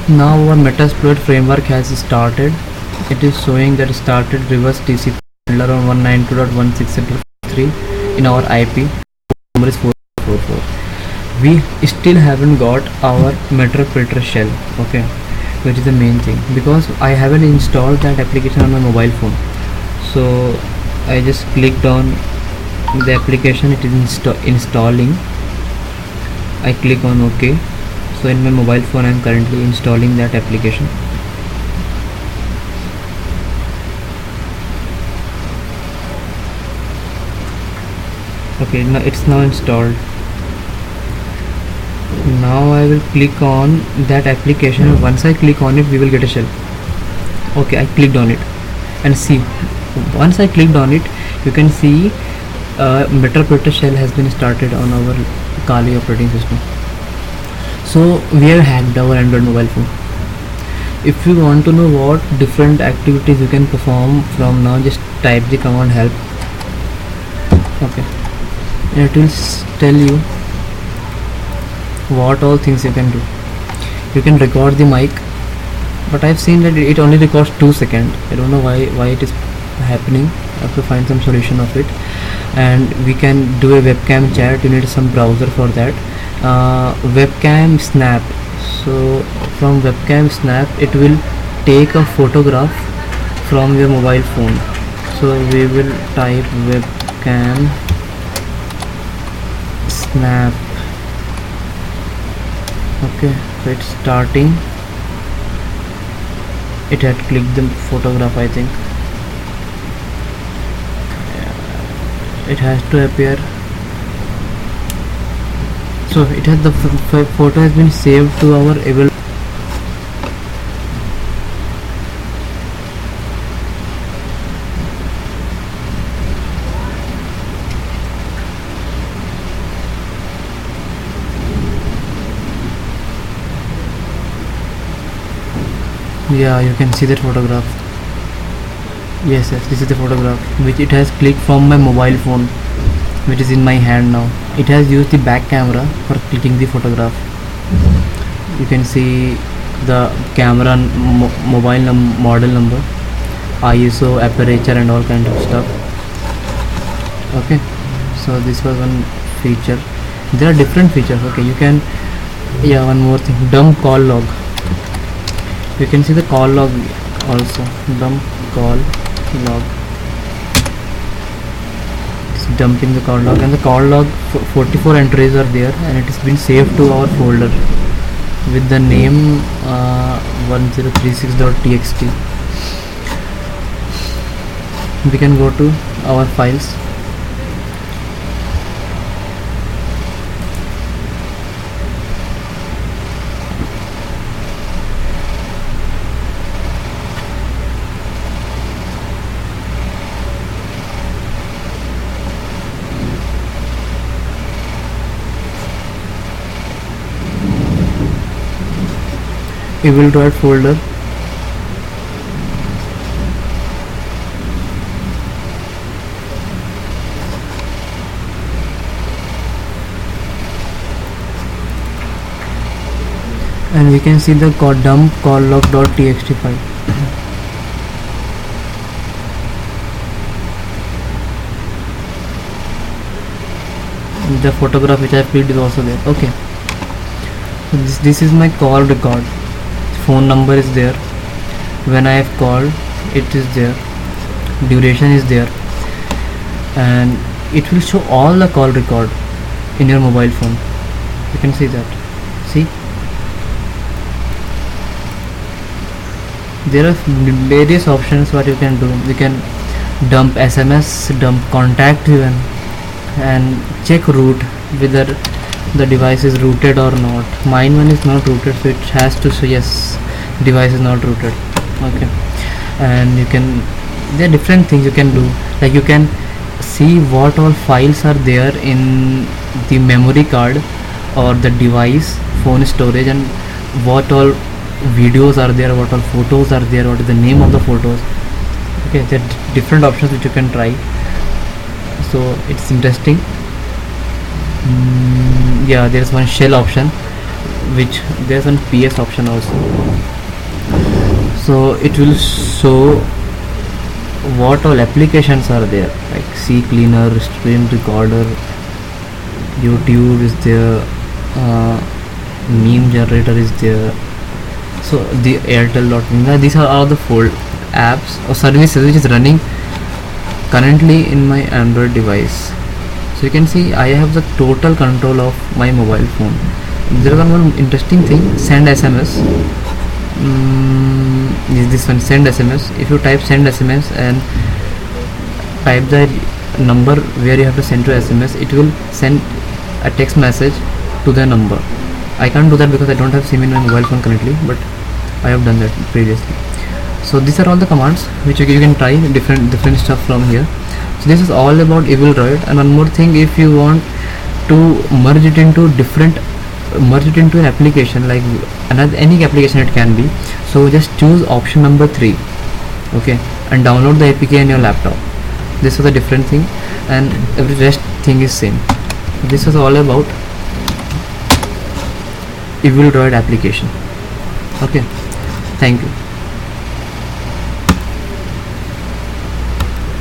Now our Metasploit framework has started. It is showing that started reverse TCP handler on 192.168.3 in our IP number is 444. We still haven't got our Meterpreter shell, okay, which is the main thing, because I haven't installed that application on my mobile phone. So I just clicked on the application, it is installing. I click on OK. So in my mobile phone I am currently installing that application. Okay, now it's now installed. Now I will click on that application, and once I click on it we will get a shell. Okay, I clicked on it, and see, once I clicked on it, you can see Meterpreter shell has been started on our Kali operating system. So we have hacked our Android mobile phone. If you want to know what different activities you can perform from now, just type the command help. Okay, and it will tell you what all things you can do. You can record the mic, but I've seen that it only records 2 seconds. I don't know why it is happening. I have to find some solution of it. And we can do a webcam chat. You need some browser for that. Webcam snap. So from webcam snap it will take a photograph from your mobile phone. So we will type webcam snap. Okay, so it's starting. It had clicked the photograph, I think. It has to appear. So it has the photo has been saved to our able. Yeah, you can see that photograph. Yes, this is the photograph which it has clicked from my mobile phone, which is in my hand now. It has used the back camera for clicking the photograph. You can see the camera mobile model number, ISO, aperture and all kind of stuff. Okay, so this was one feature. There are different features. Okay, you can, yeah, one more thing, dump call log. You can see the call log also, dump call log. It's dumping the call log, and the call log 44 entries are there, and it has been saved to our folder with the name 1036.txt. We can go to our files. EvilDroid folder. And we can see the dump call log.txt file. The photograph which I have clicked is also there. Okay, so this is my call record. Phone number is there, when I have called it is there, duration is there, and it will show all the call record in your mobile phone. You can see that. See, there are various options what you can do. You can dump SMS, dump contact even, and check root whether the device is rooted or not. Mine one is not rooted, so it has to say yes, device is not rooted. Okay, and you can, there are different things you can do, like you can see what all files are there in the memory card or the device phone storage, and what all videos are there, what all photos are there, what is the name of the photos. Okay, there are different options which you can try, so it's interesting. Yeah, there is one shell option which there's an PS option also. So it will show what all applications are there, like C cleaner, stream recorder, YouTube is there, meme generator is there. So the Airtel.me, these are all the fold apps or services which is running currently in my Android device. So you can see I have the total control of my mobile phone. There is one interesting thing, send SMS. Is this one, send SMS. If you type send SMS and type the number where you have to send to SMS, it will send a text message to the number. I can't do that because I don't have SIM in my mobile phone currently, but I have done that previously. So these are all the commands which you can try different stuff from here. So this is all about Evil Droid. And one more thing, if you want to merge it into an application, like any application it can be, so just choose option number 3, okay, and download the APK in your laptop. This is a different thing, and every rest thing is same. This is all about Evil Droid application. Okay, thank you.